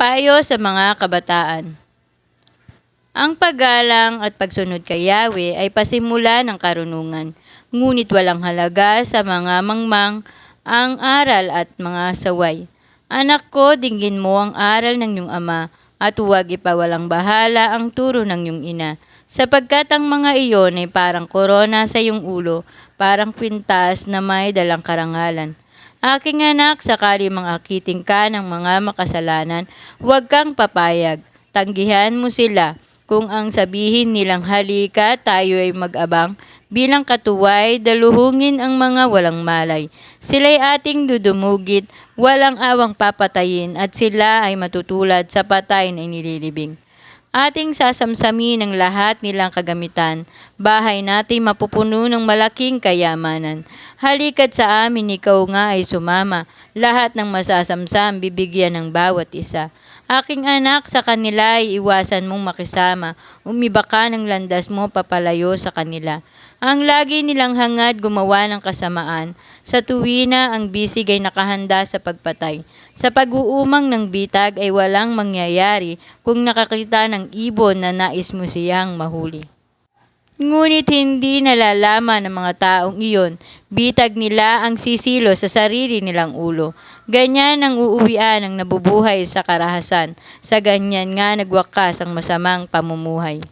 Payo sa mga kabataan. Ang paggalang at pagsunod kay Yahweh ay pasimula ng karunungan, ngunit walang halaga sa mga mangmang ang aral at mga saway. Anak ko, dinggin mo ang aral ng iyong ama at huwag ipawalang bahala ang turo ng iyong ina, sapagkat ang mga iyon ay parang korona sa iyong ulo, parang kwintas na may dalang karangalan. Aking anak, sakali mangakiting ka ng mga makasalanan, huwag kang papayag. Tanggihan mo sila. Kung ang sabihin nilang halika, tayo ay mag-abang, bilang katuway, daluhungin ang mga walang malay. Sila'y ating dudumugit, walang awang papatayin, at sila ay matutulad sa patay na inililibing. Ating sasamsamin ang lahat nilang kagamitan, bahay natin mapupuno ng malaking kayamanan. Halika't sa amin, ikaw nga ay sumama, lahat ng masasamsam bibigyan ng bawat isa. Aking anak, sa kanila ay iwasan mong makisama, umiba ka ng landas mo papalayo sa kanila. Ang lagi nilang hangad gumawa ng kasamaan, sa tuwina ang bisig ay nakahanda sa pagpatay. Sa pag-uumang ng bitag ay walang mangyayari kung nakakita ng ibon na nais mo siyang mahuli. Ngunit hindi nalalaman ng mga taong iyon, bitag nila ang sisilo sa sarili nilang ulo. Ganyan ang uuwian ng nabubuhay sa karahasan, sa ganyan nga nagwakas ang masamang pamumuhay.